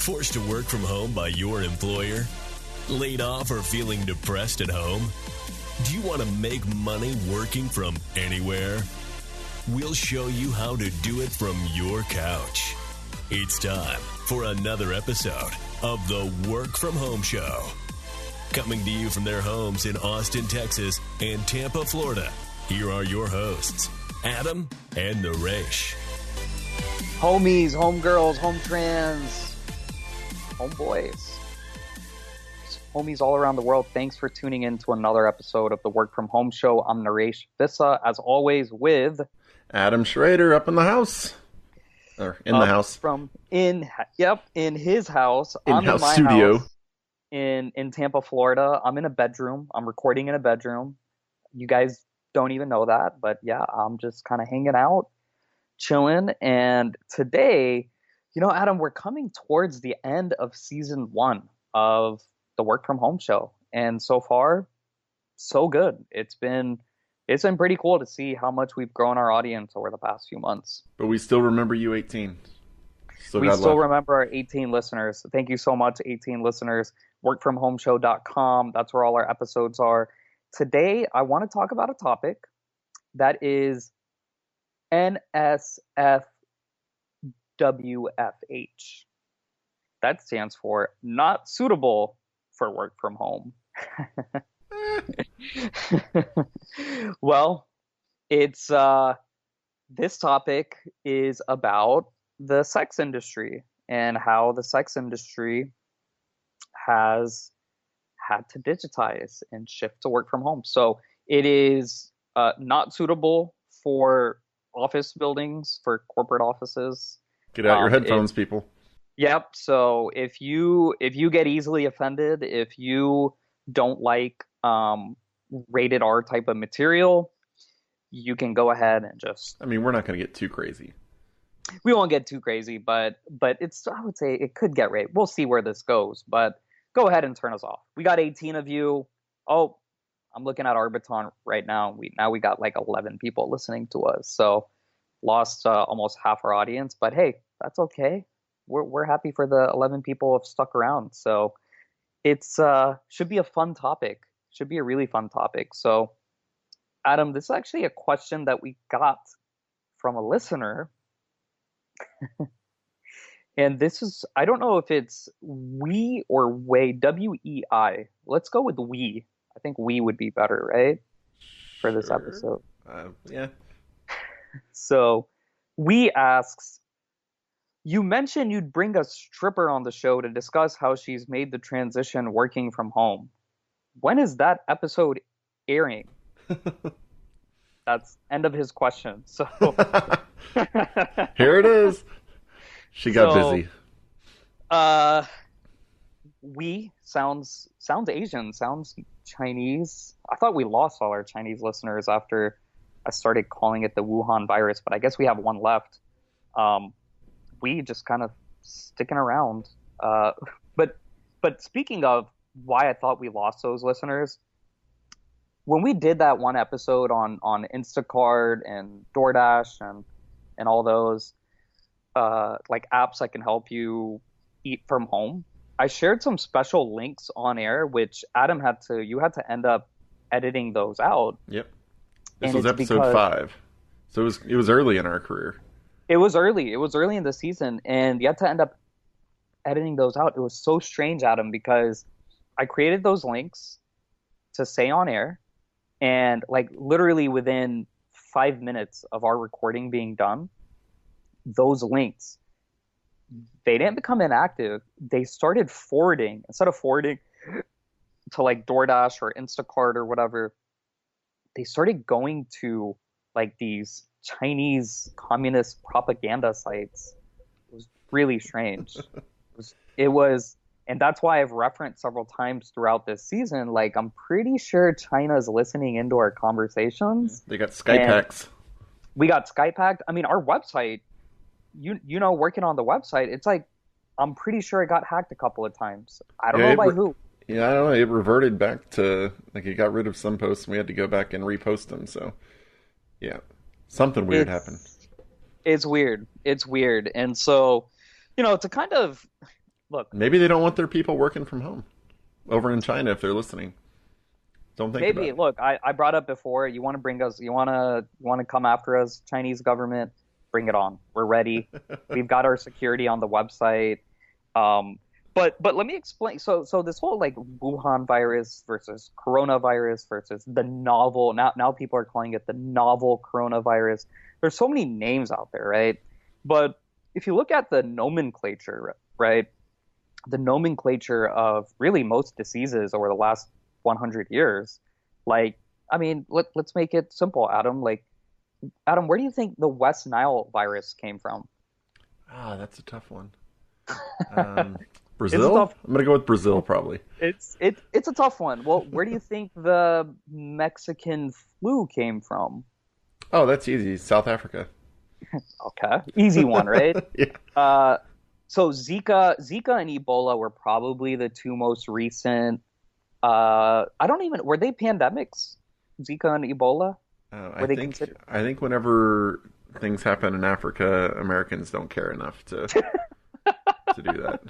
Forced to work from home by your employer? Laid off or feeling depressed at home? Do you want to make money working from anywhere? We'll show you how to do it from your couch. It's time for another episode of the Work From Home Show. Coming to you from their homes in Austin, Texas and Tampa, Florida, here are your hosts, Adam and Naresh. Homies, homegirls, home trans, homeboys, homies all around the world, thanks for tuning in to another episode of the Work From Home Show. I'm Naresh Vissa, as always, with Adam Schrader up in the house. Or in the house. In his house. In-house I'm in my studio. House in Tampa, Florida. I'm in a bedroom. I'm recording in a bedroom. You guys don't even know that, but yeah, I'm just kind of hanging out, chilling. And today, Adam, we're coming towards the end of season 1 of the Work From Home Show. And so far, so good. It's been pretty cool to see how much we've grown our audience over the past few months. But we still remember you 18. We still remember our 18 listeners. Thank you so much, 18 listeners. Workfromhomeshow.com. That's where all our episodes are. Today, I want to talk about a topic that is NSFWFH. That stands for not suitable for work from home. Well, it's this topic is about the sex industry and how the sex industry has had to digitize and shift to work from home. So it is not suitable for office buildings, for corporate offices. Get out your headphones, people. Yep. So if you get easily offended, if you don't like rated R type of material, you can go ahead and just... I mean, we're not going to get too crazy. We won't get too crazy, but it's, I would say it could get rated. We'll see where this goes, but go ahead and turn us off. We got 18 of you. Oh, I'm looking at Arbiton right now. We got like 11 people listening to us. So lost almost half our audience, but hey, that's okay. We're happy for the 11 people who have stuck around. So it's should be a fun topic. Should be a really fun topic. So Adam, this is actually a question that we got from a listener. And this is, I don't know if it's we or way, W-E-I. Let's go with we. I think we would be better, right? For this episode. Yeah. So we asks, you mentioned you'd bring a stripper on the show to discuss how she's made the transition working from home. When is that episode airing? That's end of his question. So here it is. She got busy. We sounds Asian, sounds Chinese. I thought we lost all our Chinese listeners after I started calling it the Wuhan virus, but I guess we have one left. We just kind of sticking around. But speaking of why I thought we lost those listeners, when we did that one episode on Instacart and DoorDash and all those like apps that can help you eat from home, I shared some special links on air, which Adam you had to end up editing those out. Yep. This was episode 5. So it was early in our career. It was early in the season, and you had to end up editing those out. It was so strange, Adam, because I created those links to say on air, and like literally within 5 minutes of our recording being done, those links, they didn't become inactive. They started forwarding. Instead of forwarding to like DoorDash or Instacart or whatever, they started going to like these Chinese communist propaganda sites. It was really strange. It was, and that's why I've referenced several times throughout this season, like I'm pretty sure China's listening into our conversations. They got Skype hacks. We got Skype hacked. I mean, our website, working on the website, it's like, I'm pretty sure it got hacked a couple of times. I don't know by who. Yeah, I don't know. It reverted back to, like, it got rid of some posts and we had to go back and repost them. So, yeah, something weird happened. It's weird. It's weird. And so, to kind of look, Maybe they don't want their people working from home over in China if they're listening. Don't think about maybe it. look, I brought up before, you want to bring us, you want to come after us, Chinese government, bring it on. We're ready. We've got our security on the website. Um, but let me explain. So this whole like Wuhan virus versus coronavirus versus the novel, now people are calling it the novel coronavirus. There's so many names out there, right? But if you look at the nomenclature, right? The nomenclature of really most diseases over the last 100 years, like, I mean, let's make it simple, Adam. Like, Adam, where do you think the West Nile virus came from? That's a tough one. Um, It's a Brazil? tough. I'm gonna go with Brazil probably. It's a tough one. Well, where do you think the Mexican flu came from? Oh, that's easy. South Africa. Okay, easy one, right? Yeah. Uh, so Zika and Ebola were probably the two most recent. I don't even were they pandemics? Zika and Ebola, I were they think considered? I think whenever things happen in Africa, Americans don't care enough to do that.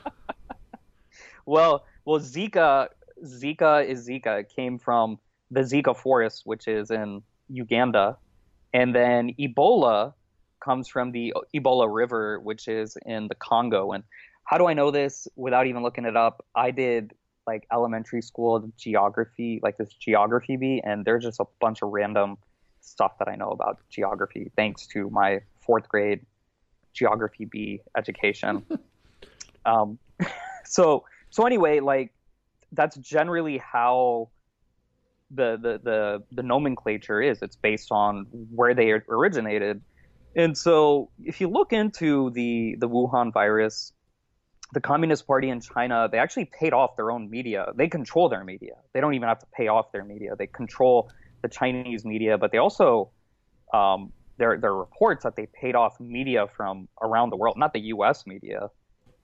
Well, Zika is Zika. It came from the Zika forest, which is in Uganda, and then Ebola comes from the Ebola River, which is in the Congo. And how do I know this without even looking it up? I did like elementary school geography, like this geography bee, and there's just a bunch of random stuff that I know about geography thanks to my fourth grade geography bee education. Um, so anyway, like that's generally how the nomenclature is. It's based on where they originated. And so if you look into the Wuhan virus, the Communist Party in China, they actually paid off their own media. They control their media. They don't even have to pay off their media. They control the Chinese media, but they also there are reports that they paid off media from around the world, not the U.S. media,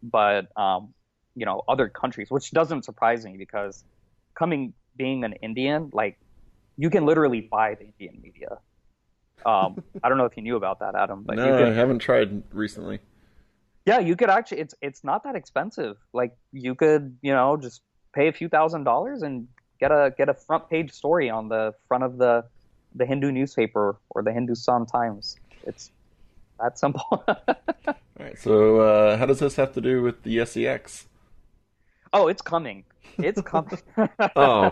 but other countries, which doesn't surprise me because being an Indian, like you can literally buy the Indian media. I don't know if you knew about that, Adam, but you No, I can. haven't tried recently. Yeah, you could actually. It's not that expensive. Like you could, just pay a few $1,000s and get a front page story on the front of the Hindu newspaper or the Hindustan Times. It's that simple. All right, so how does this have to do with the SEX? Oh, it's coming. It's coming. Oh,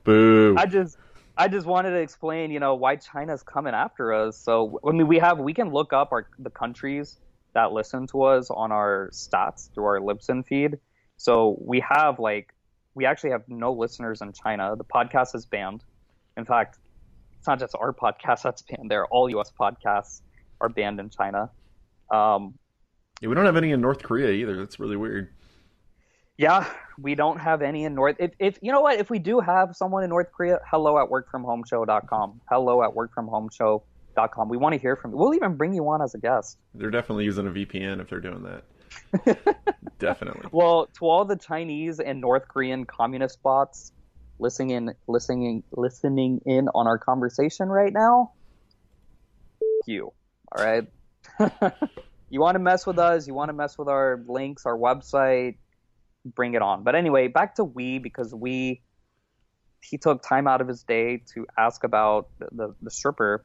boo. I just wanted to explain, why China's coming after us. So, I mean, we can look up the countries that listen to us on our stats through our Libsyn feed. So we actually have no listeners in China. The podcast is banned. In fact, it's not just our podcast that's banned there. All U.S. podcasts are banned in China. Um, Yeah, we don't have any in North Korea either. That's really weird. Yeah, we don't have any in North. If you know what, if we do have someone in North Korea, hello at workfromhomeshow.com. Hello at workfromhomeshow.com. We want to hear from you. We'll even bring you on as a guest. They're definitely using a VPN if they're doing that. Definitely. Well, to all the Chinese and North Korean communist bots listening in on our conversation right now, you. All right. You want to mess with us? You want to mess with our links, our website? Bring it on. But anyway, back to because he took time out of his day to ask about the stripper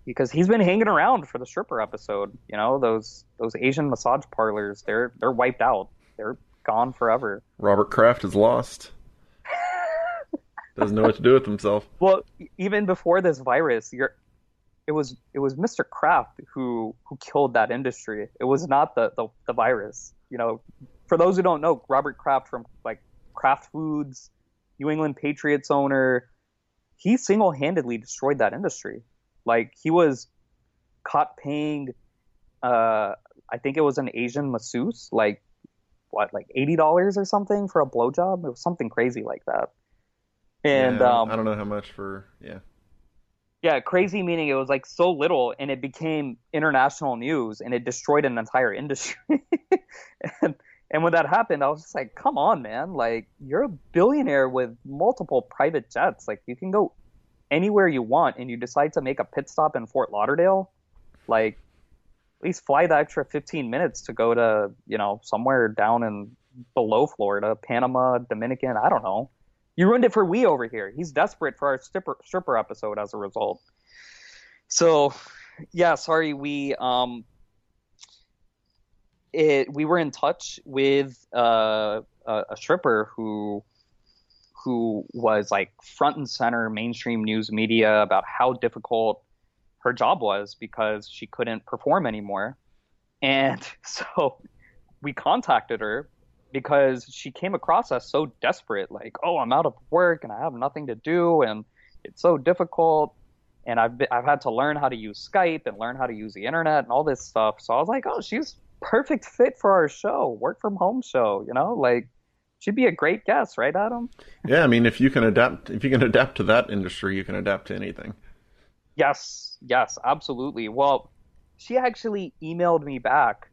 because he's been hanging around for the stripper episode. Those Asian massage parlors, they're wiped out. They're gone forever. Robert Kraft is lost. Doesn't know what to do with himself. Well, even before this virus, it was Mr. Kraft who killed that industry. It was not the virus. For those who don't know, Robert Kraft from like Kraft Foods, New England Patriots owner, he single-handedly destroyed that industry. Like he was caught paying, I think it was an Asian masseuse, like $80 or something for a blowjob. It was something crazy like that. And Yeah, I don't know how much for, yeah. yeah, crazy meaning it was like so little, and it became international news, and it destroyed an entire industry. And when that happened, I was just like, come on, man. Like, you're a billionaire with multiple private jets. Like, you can go anywhere you want, and you decide to make a pit stop in Fort Lauderdale. Like, at least fly the extra 15 minutes to go to, somewhere down in below Florida, Panama, Dominican, I don't know. You ruined it for we over here. He's desperate for our stripper episode as a result. So, yeah, sorry, we were in touch with a stripper who was like front and center mainstream news media about how difficult her job was because she couldn't perform anymore. And so we contacted her because she came across us so desperate, like, oh, I'm out of work and I have nothing to do and it's so difficult. And I've had to learn how to use Skype and learn how to use the internet and all this stuff. So I was like, oh, she's perfect fit for our show, work from home show, like she'd be a great guest, right, Adam? Yeah, I mean, if you can adapt to that industry, you can adapt to anything. Yes, absolutely. Well, she actually emailed me back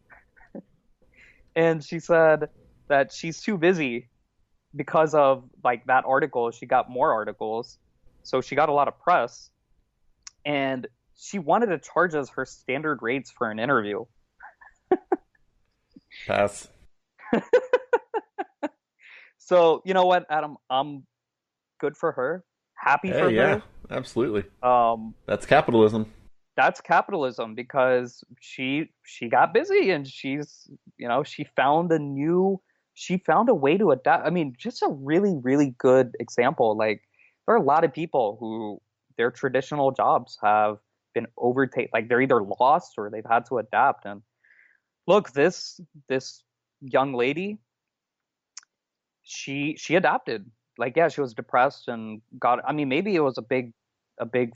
and she said that she's too busy because of like that article. She got more articles, so she got a lot of press, and she wanted to charge us her standard rates for an interview. Pass. So, you know what, Adam? I'm good for her. Happy for her. Yeah, absolutely. That's capitalism. That's capitalism because she got busy and she found a way to adapt. I mean, just a really, really good example. Like, there are a lot of people who their traditional jobs have been overtaken. Like, they're either lost or they've had to adapt. And look, this young lady, she adapted. Like, yeah, she was depressed and I mean, maybe it was a big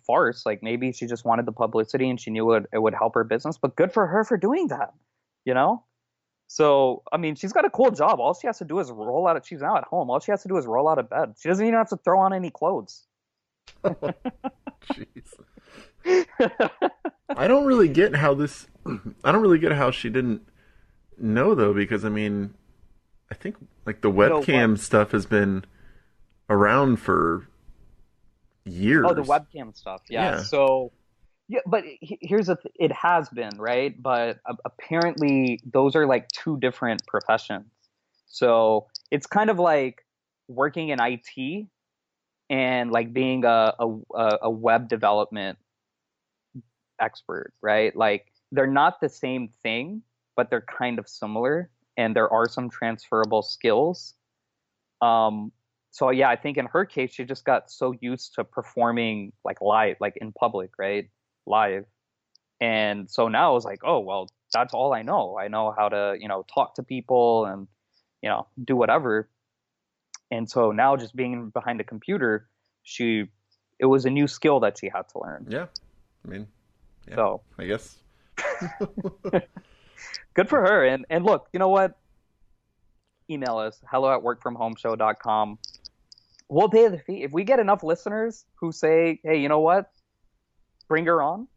farce. Like, maybe she just wanted the publicity and she knew it would help her business, but good for her for doing that, you know? So, I mean, she's got a cool job. All she has to do is she's now at home. All she has to do is roll out of bed. She doesn't even have to throw on any clothes. Jeez. I don't really get how she didn't know, though, because I mean, I think like the webcam stuff has been around for years. Oh, the webcam stuff. Yeah. So, yeah, but it has been, right? But apparently those are like two different professions. So it's kind of like working in IT and like being a web development expert, right? Like, they're not the same thing, but they're kind of similar, and there are some transferable skills. So yeah, I think in her case, she just got so used to performing like live, like in public, right? Live. And so now I was like, oh, well, that's all I know. I know how to, talk to people and, do whatever. And so now just being behind a computer, it was a new skill that she had to learn. Yeah. I mean, yeah, so I guess. Good for her. And look, you know what? Email us, hello@workfromhomeshow.com. We'll pay the fee. If we get enough listeners who say, hey, you know what? Bring her on.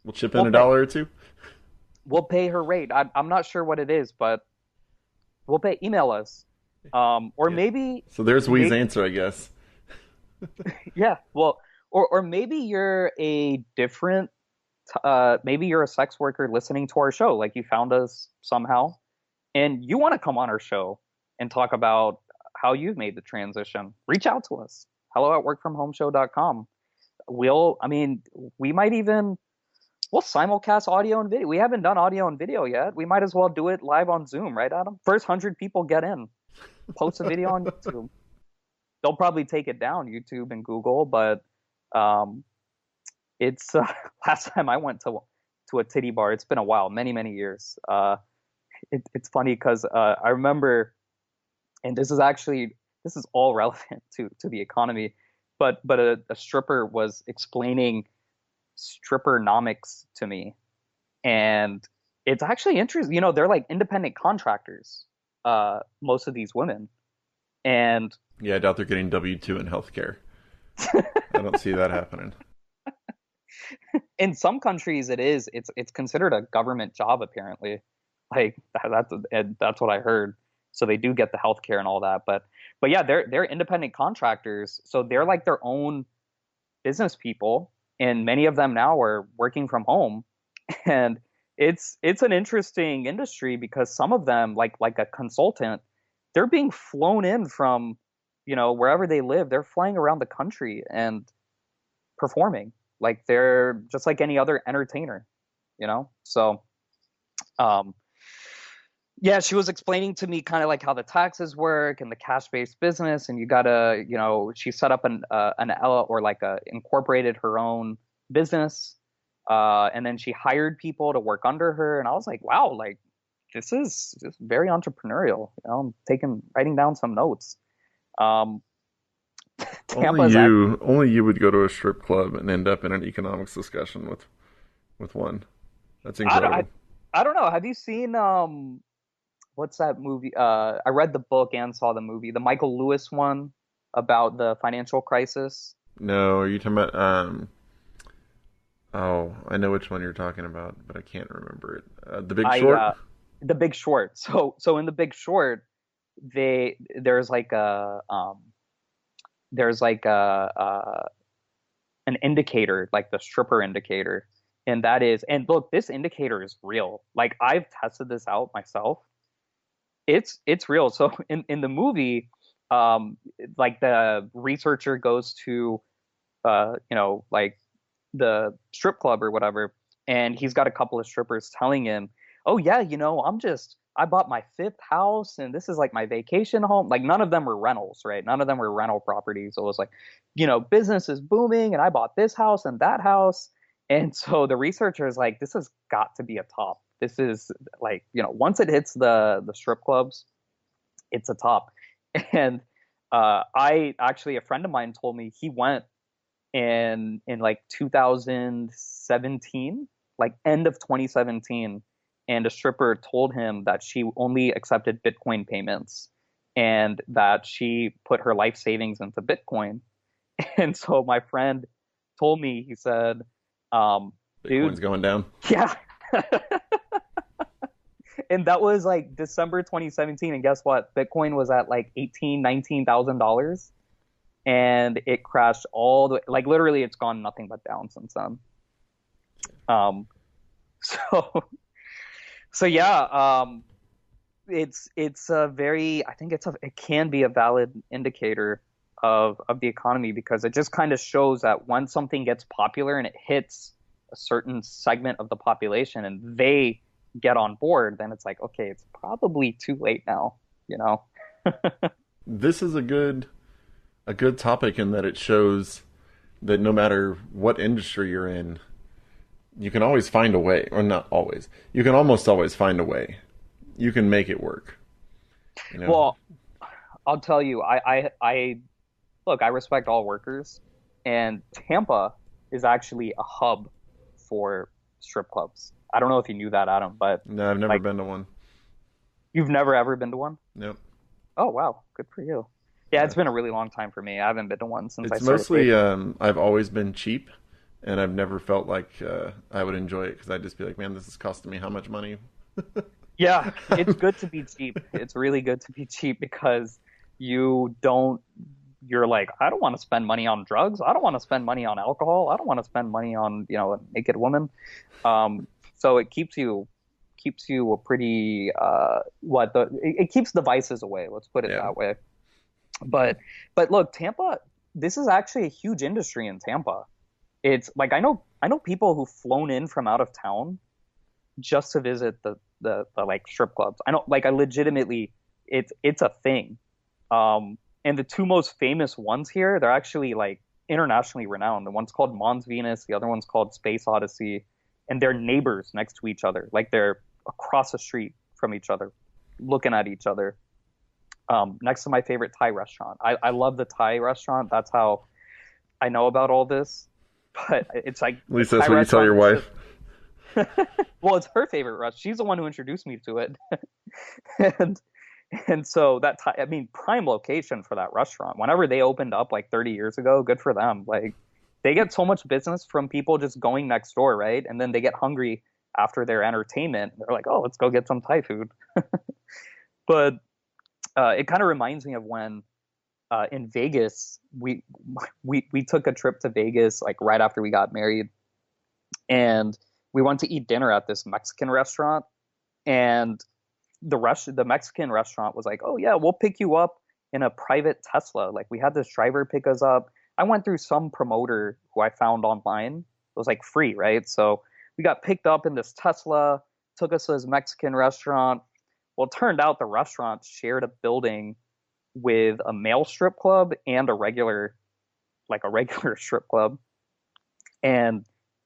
We'll chip in $1 or $2. We'll pay her rate. I'm not sure what it is, but we'll pay. Email us. Maybe. So there's Wee's answer, I guess. Yeah. Well, or maybe you're a different, maybe you're a sex worker listening to our show. Like, you found us somehow and you want to come on our show and talk about how you've made the transition. Reach out to us. hello@workfromhomeshow.com. We'll simulcast audio and video. We haven't done audio and video yet. We might as well do it live on Zoom, right, Adam? First 100 people get in. Post a video on YouTube. They'll probably take it down, YouTube and Google, but it's last time I went to a titty bar, it's been a while, many, many years. It's funny because I remember, and this is all relevant to the economy, but a stripper was explaining strippernomics to me, and it's actually interesting. They're like independent contractors, most of these women, and yeah, I doubt they're getting W-2 in healthcare. I don't see that happening. In some countries, it's considered a government job, apparently. Like, that's what I heard. So they do get the healthcare and all that, but yeah, they're independent contractors, so they're like their own business people, and many of them now are working from home, and it's an interesting industry because some of them, like a consultant, they're being flown in from, wherever they live. They're flying around the country and performing like they're just like any other entertainer, So, um, yeah, she was explaining to me kind of like how the taxes work and the cash-based business, and you gotta, she set up an L or like incorporated her own business, and then she hired people to work under her, and I was like, wow, like this is just very entrepreneurial. I'm writing down some notes. Um, Tampa's only you would go to a strip club and end up in an economics discussion with one. That's incredible. I don't know. Have you seen what's that movie? I read the book and saw the movie, the Michael Lewis one about the financial crisis. No, are you talking about oh, I know which one you're talking about, but I can't remember it. The Big Short? The Big Short. So in The Big Short, there's like an indicator, like the stripper indicator. And and look, this indicator is real. Like I've tested this out myself. It's real. So in the movie, like the researcher goes to, like the strip club or whatever, and he's got a couple of strippers telling him, "Oh yeah, I bought my 5th house, and this is like my vacation home." Like none of them were rentals, right? None of them were rental properties. So it was like, business is booming, and I bought this house and that house. And so the researcher is like, this has got to be a top. This is like, once it hits the strip clubs, it's a top. And a friend of mine told me he went in like 2017, like end of 2017, and a stripper told him that she only accepted Bitcoin payments and that she put her life savings into Bitcoin. And so my friend told me, he said, Bitcoin's going down. Yeah. And that was like December 2017. And guess what? Bitcoin was at like $19,000, and it crashed all the way. Like literally it's gone nothing but down since then. So yeah, it's a very, I think it can be a valid indicator of the economy, because it just kind of shows that when something gets popular and it hits a certain segment of the population and they get on board, then it's like, okay, it's probably too late now, This is a good topic in that it shows that no matter what industry you're in, you can always find a way, or not always. You can almost always find a way. You can make it work. Well, I'll tell you, I look, I respect all workers, and Tampa is actually a hub for strip clubs. I don't know if you knew that, Adam, but no, I've never been to one. You've never ever been to one? Nope. Oh wow, good for you. Yeah, it's been a really long time for me. I haven't been to one since I started. It's mostly I've always been cheap, and I've never felt like I would enjoy it, because I'd just be like, man, this is costing me how much money? Yeah, it's good to be cheap. It's really good to be cheap, because you're like, I don't want to spend money on drugs. I don't want to spend money on alcohol. I don't want to spend money on, a naked woman. So it keeps you a pretty, it keeps the vices away. Let's put it that way. But look, Tampa, this is actually a huge industry in Tampa. It's like, I know people who've flown in from out of town just to visit the like strip clubs. I legitimately, it's a thing. And the two most famous ones here, they're actually like internationally renowned. The one's called Mons Venus, the other one's called Space Odyssey, and they're neighbors next to each other. Like they're across the street from each other, looking at each other. Next to my favorite Thai restaurant. I love the Thai restaurant. That's how I know about all this. But it's like, at least that's what you tell your wife. Well, it's her favorite restaurant. She's the one who introduced me to it. And so prime location for that restaurant. Whenever they opened up like 30 years ago, good for them. Like they get so much business from people just going next door, right? And then they get hungry after their entertainment. They're like, oh, let's go get some Thai food. But it kind of reminds me of when in Vegas, we took a trip to Vegas like right after we got married, and we went to eat dinner at this Mexican restaurant, and the Mexican restaurant was like, oh yeah, we'll pick you up in a private Tesla. Like we had this driver pick us up. I went through some promoter who I found online. It was like free, right? So we got picked up in this Tesla, took us to this Mexican restaurant. Well, it turned out the restaurant shared a building with a male strip club and a regular strip club. And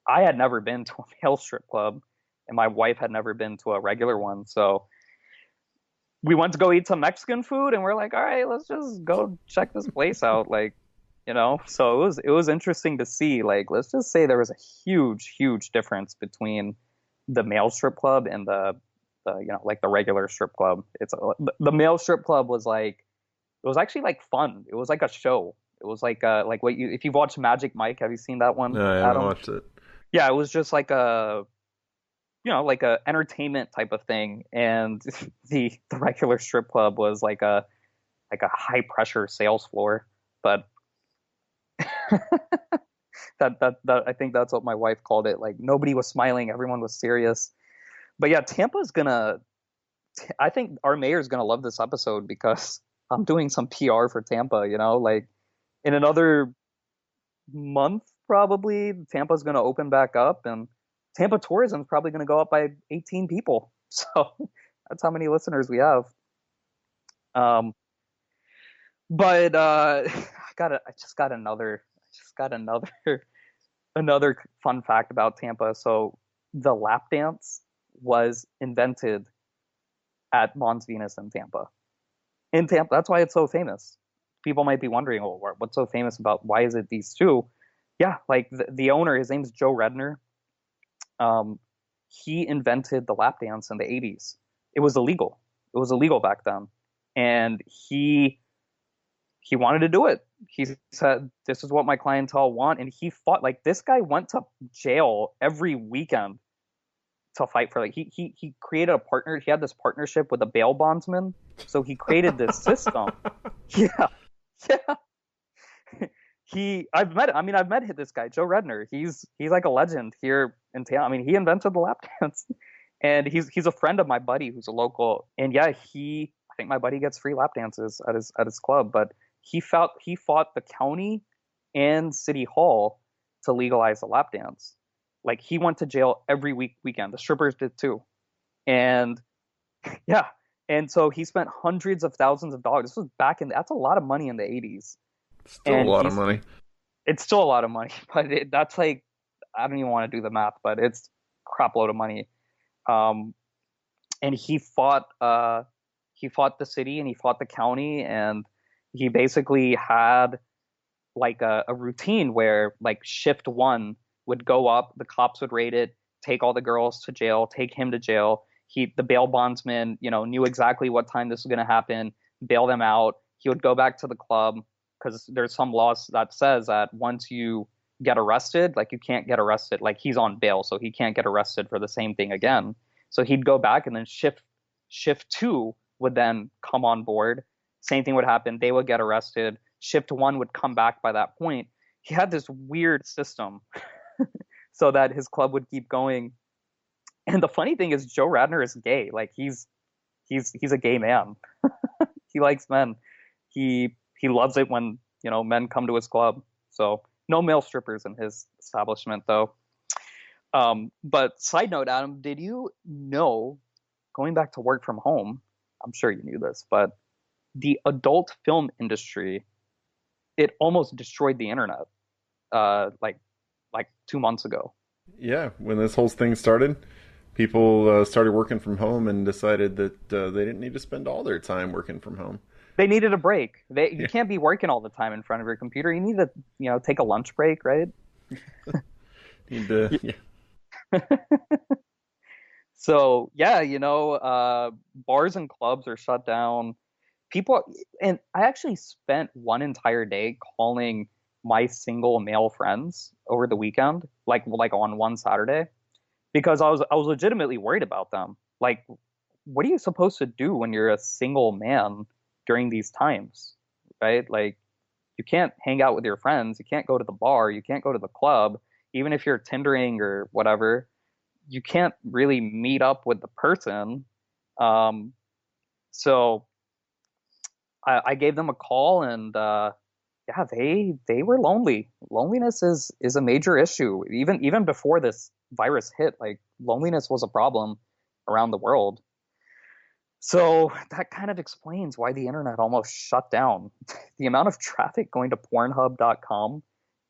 I had never been to a male strip club, and my wife had never been to a regular one. So we went to go eat some Mexican food, and we're like, all right, let's just go check this place out. So it was interesting to see. Like, let's just say there was a huge difference between the male strip club and the like the regular strip club. The male strip club was like, it was actually like fun. It was like a show. It was like if you've watched Magic Mike, have you seen that one? No, I haven't watched it. Yeah, it was just like like a entertainment type of thing, and the regular strip club was like a high pressure sales floor. But that I think that's what my wife called it. Like nobody was smiling, everyone was serious. But yeah, I think our mayor's gonna love this episode because I'm doing some PR for Tampa. Like in another month, probably Tampa's gonna open back up, and Tampa tourism is probably gonna go up by 18 people. So that's how many listeners we have. But I just got another another fun fact about Tampa. So the lap dance was invented at Mons Venus in Tampa. In Tampa, that's why it's so famous. People might be wondering, oh, what's so famous about? Why is it these two? Yeah, like the owner, his name's Joe Redner. He invented the lap dance in the 80s. It was illegal. It was illegal back then, and he wanted to do it. He said, "This is what my clientele want," and he fought. Like this guy went to jail every weekend to fight for. Like he created a partner. He had this partnership with a bail bondsman, so he created this system. Yeah. I've met this guy, Joe Redner. He's like a legend here in town. I mean, he invented the lap dance, and he's a friend of my buddy who's a local. And yeah, I think my buddy gets free lap dances at his club. But he fought the county and city hall to legalize the lap dance. Like he went to jail every weekend. The strippers did too, and yeah. And so he spent hundreds of thousands of dollars. This was that's a lot of money in the 80s. Still a lot of money. It's still a lot of money, but that's like, I don't even want to do the math, but it's a crap load of money. And he fought the city and he fought the county, and he basically had like a routine where like shift one would go up, the cops would raid it, take all the girls to jail, take him to jail. The bail bondsman, knew exactly what time this was going to happen, bail them out. He would go back to the club, because there's some laws that says that once you get arrested, like you can't get arrested, like he's on bail, so he can't get arrested for the same thing again. So he'd go back, and then shift two would then come on board. Same thing would happen. They would get arrested. Shift one would come back by that point. He had this weird system so that his club would keep going. And the funny thing is, Joe Radner is gay. Like he's a gay man. He likes men. He loves it when men come to his club. So no male strippers in his establishment, though. But side note, Adam, did you know, going back to work from home, I'm sure you knew this, but the adult film industry, it almost destroyed the internet like 2 months ago. Yeah, when this whole thing started, people started working from home and decided that they didn't need to spend all their time working from home. They needed a break. You can't be working all the time in front of your computer. You need to, take a lunch break, right? So yeah, bars and clubs are shut down. And I actually spent one entire day calling my single male friends over the weekend, like on one Saturday, because I was legitimately worried about them. Like, what are you supposed to do when you're a single man during these times, right? Like, you can't hang out with your friends. You can't go to the bar. You can't go to the club. Even if you're Tindering or whatever, you can't really meet up with the person. So I gave them a call, and yeah, they were lonely. Loneliness is a major issue. Even before this virus hit, like loneliness was a problem around the world. So that kind of explains why the internet almost shut down. The amount of traffic going to Pornhub.com,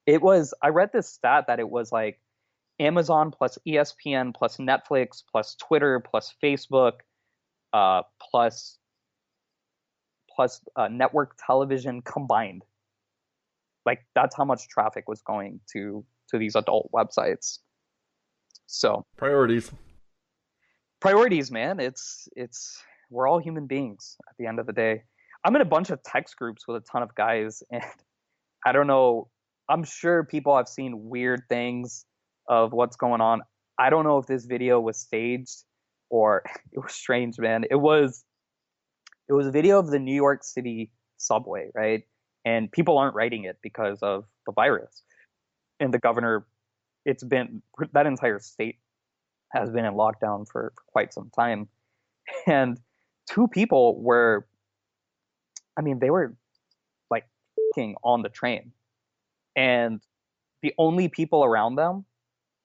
I read this stat that it was like Amazon plus ESPN plus Netflix plus Twitter plus Facebook plus network television combined. Like that's how much traffic was going to these adult websites. So Priorities. priorities, man. It's we're all human beings at the end of the day. I'm in a bunch of text groups with a ton of guys, and I don't know. I'm sure people have seen weird things of what's going on. I don't know if this video was staged or it was strange, man. It was a video of the New York City subway, right? And people aren't writing it because of the virus. And the governor, that entire state has been in lockdown for quite some time. And two people were, I mean, they were like fucking on the train. And the only people around them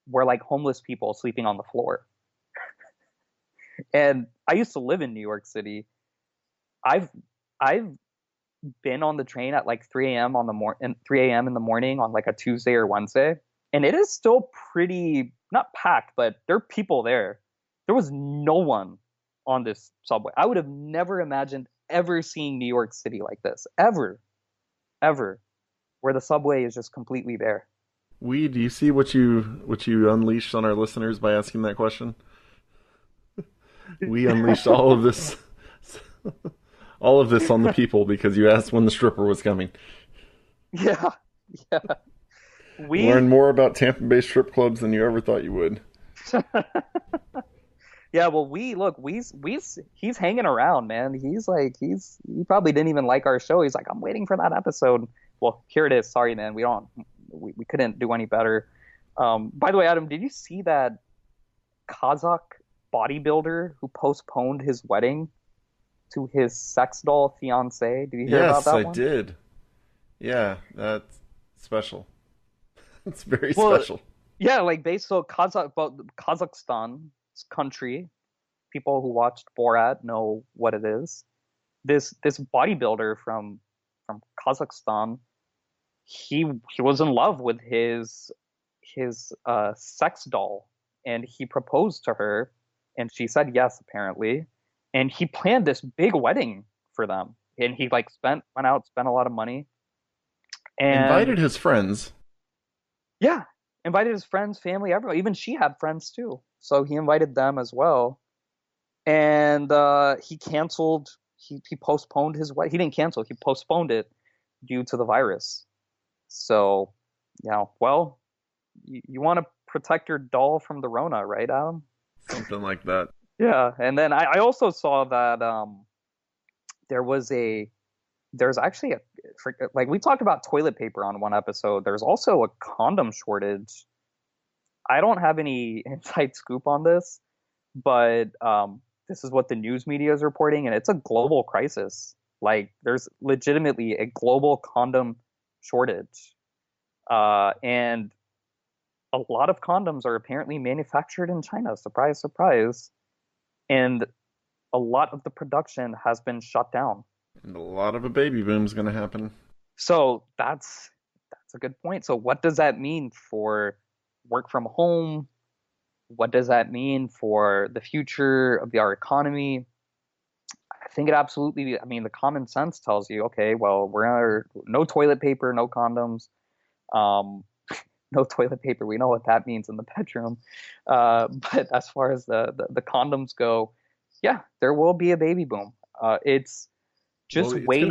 were like homeless people sleeping on the floor. And I used to live in New York City. I've been on the train at like 3 a.m. in the morning on like a Tuesday or Wednesday, and it is still pretty not packed, but there are people there. There was no one on this subway. I would have never imagined ever seeing New York City like this, ever, where the subway is just completely there. Do you see what you unleashed on our listeners by asking that question? We unleashed all of this. All of this on the people because you asked when the stripper was coming. Yeah. We learned more about Tampa Bay strip clubs than you ever thought you would. Yeah, well, he's hanging around, man. He probably didn't even like our show. He's like, I'm waiting for that episode. Well, here it is. Sorry, man. We couldn't do any better. By the way, Adam, did you see that Kazakh bodybuilder who postponed his wedding to his sex doll fiance? Did you hear about that one? Yes, I did. Yeah, that's special. It's very special. Yeah, like Kazakhstan country, people who watched Borat know what it is. This bodybuilder from Kazakhstan, he was in love with his sex doll, and he proposed to her, and she said yes, apparently. And he planned this big wedding for them. And he like spent a lot of money. And invited his friends. Yeah. Invited his friends, family, everyone. Even she had friends too. So he invited them as well. And he postponed his wedding. He didn't cancel, he postponed it due to the virus. So, yeah, well, you want to protect your doll from the Rona, right, Adam? Something like that. Yeah, and then I also saw that there's actually like we talked about toilet paper on one episode. There's also a condom shortage. I don't have any inside scoop on this, but this is what the news media is reporting, and it's a global crisis. Like there's legitimately a global condom shortage, and a lot of condoms are apparently manufactured in China. Surprise, surprise. And a lot of the production has been shut down. And a lot of a baby boom is going to happen. So that's a good point. So what does that mean for work from home? What does that mean for the future of our economy? I think it absolutely, I mean, the common sense tells you, okay, well, no toilet paper, no condoms, no toilet paper. We know what that means in the bedroom. But as far as the condoms go, yeah, there will be a baby boom. It's just wait.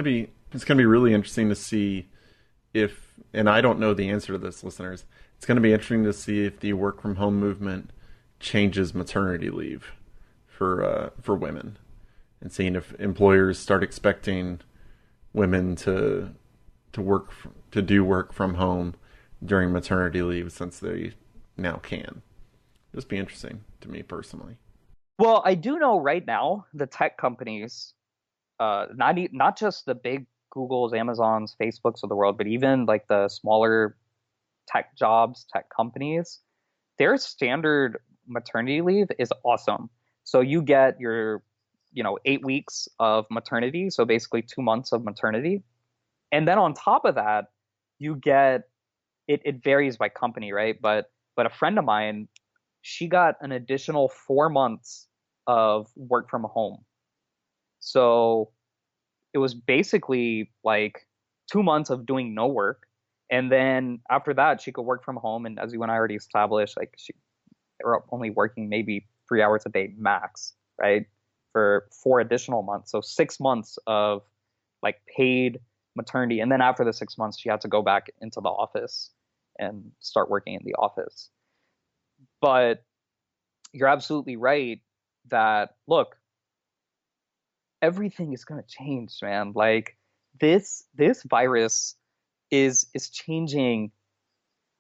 It's going to be really interesting to see if, and I don't know the answer to this, listeners. It's going to be interesting to see if the work from home movement changes maternity leave for women, and seeing if employers start expecting women to do work from home during maternity leave, since they now can. Just be interesting to me personally. Well, I do know right now the tech companies not just the big Googles, Amazons, Facebooks of the world, but even like the smaller tech jobs, tech companies, their standard maternity leave is awesome. So you get your, 8 weeks of maternity, so basically 2 months of maternity. And then on top of that, you get it varies by company, right? But a friend of mine, she got an additional 4 months of work from home. So it was basically like 2 months of doing no work. And then after that, she could work from home. And as you and I already established, like they were only working maybe 3 hours a day max, right? For 4 additional months. So 6 months of like paid maternity. And then after the 6 months, she had to go back into the office and start working in the office. But you're absolutely right that, look, everything is going to change, man. Like this virus is changing.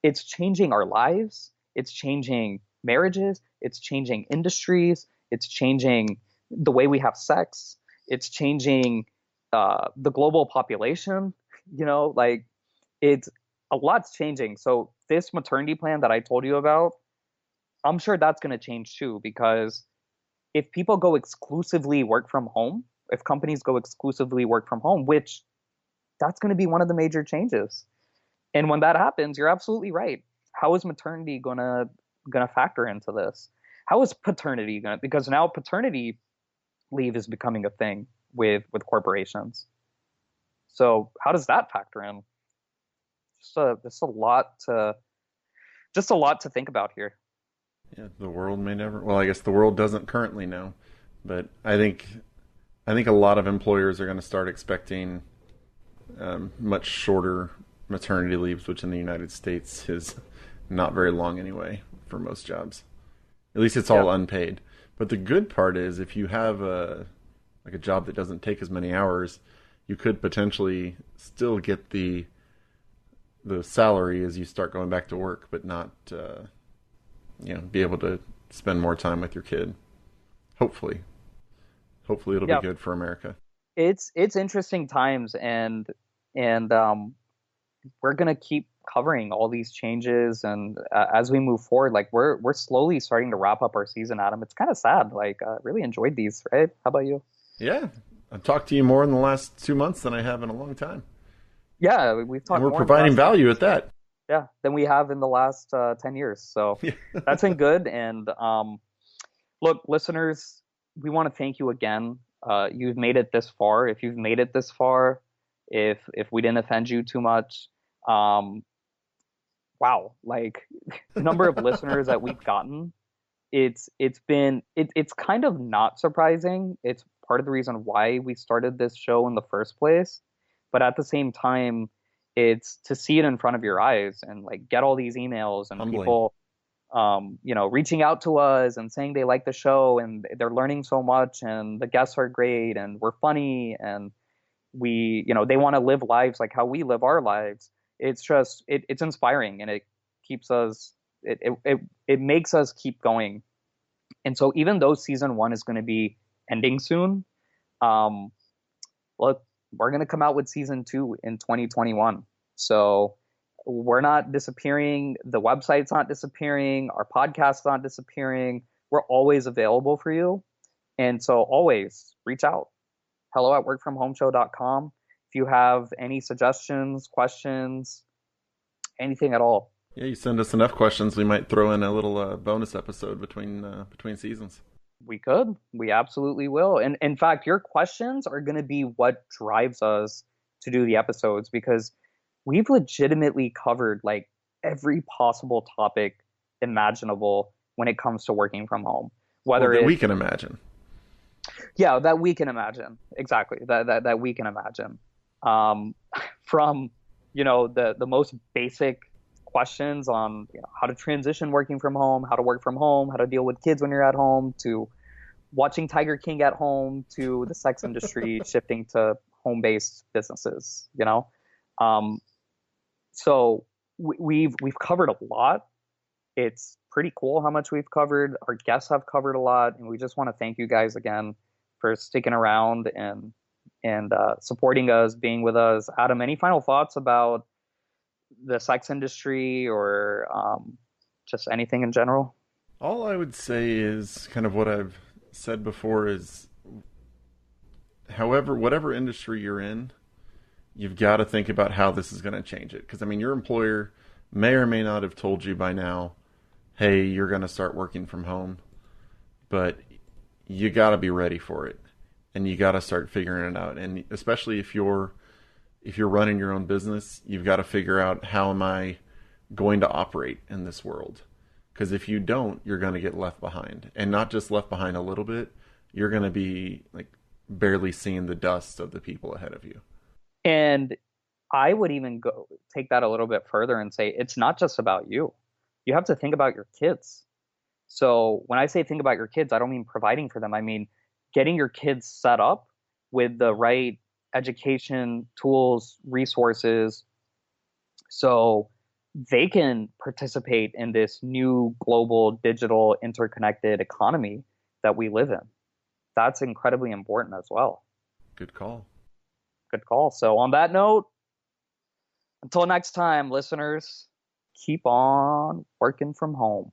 It's changing our lives. It's changing marriages. It's changing industries. It's changing the way we have sex. It's changing the global population. Like it's a lot's changing. So this maternity plan that I told you about, I'm sure that's going to change too, because if people go exclusively work from home, if companies go exclusively work from home, which that's going to be one of the major changes. And when that happens, you're absolutely right. How is maternity gonna factor into this? How is paternity gonna? Because now paternity leave is becoming a thing with corporations. So how does that factor in? Just a lot to think about here. Yeah, the world may never. Well, I guess the world doesn't currently know, but I think a lot of employers are going to start expecting much shorter maternity leaves, which in the United States is not very long anyway for most jobs. At least it's all unpaid. But the good part is if you have a job that doesn't take as many hours, you could potentially still get the salary as you start going back to work, but not be able to spend more time with your kid. Hopefully it'll be good for America. It's interesting times, and we're gonna keep covering all these changes, and as we move forward, like we're slowly starting to wrap up our season, Adam. It's kind of sad. Like, really enjoyed these, right? How about you? Yeah, I've talked to you more in the last 2 months than I have in a long time. Yeah, we've talked. And we're providing value at that. Yeah, than we have in the last 10 years. So that's been good. And look, listeners, we want to thank you again. You've made it this far. If you've made it this far, if we didn't offend you too much, wow, like the number of listeners that we've gotten, it's kind of not surprising. It's part of the reason why we started this show in the first place. But at the same time, it's to see it in front of your eyes and like get all these emails and Humbling. People reaching out to us and saying they like the show and they're learning so much and the guests are great and we're funny and we, they want to live lives like how we live our lives. It's just, it's inspiring, and it keeps us, it makes us keep going. And so even though season 1 is going to be ending soon, look, we're going to come out with season 2 in 2021. So we're not disappearing. The website's not disappearing. Our podcast's not disappearing. We're always available for you. And so always reach out. hello@workfromhomeshow.com. If you have any suggestions, questions, anything at all. Yeah, you send us enough questions, we might throw in a little bonus episode between seasons. We could. We absolutely will. And in fact, your questions are going to be what drives us to do the episodes, because we've legitimately covered like every possible topic imaginable when it comes to working from home. That we can imagine. Yeah, that we can imagine. Exactly. That we can imagine. From, the most basic questions on how to transition working from home, how to work from home, how to deal with kids when you're at home, to watching Tiger King at home, to the sex industry shifting to home-based businesses, So we've covered a lot. It's pretty cool how much we've covered. Our guests have covered a lot, and we just want to thank you guys again for sticking around and and supporting us, being with us. Adam, any final thoughts about the sex industry or just anything in general? All I would say is kind of what I've said before is, however, whatever industry you're in, you've got to think about how this is going to change it. Because, I mean, your employer may or may not have told you by now, hey, you're going to start working from home, but you got to be ready for it, and you got to start figuring it out. And especially if you're running your own business, you've got to figure out, how am I going to operate in this world? Because if you don't, you're going to get left behind, and not just left behind a little bit. You're going to be like barely seeing the dust of the people ahead of you. And I would even take that a little bit further and say it's not just about you. You have to think about your kids. So when I say think about your kids, I don't mean providing for them. I mean getting your kids set up with the right education, tools, resources, so they can participate in this new global digital interconnected economy that we live in. That's incredibly important as well. Good call. Good call. So on that note, until next time, listeners, keep on working from home.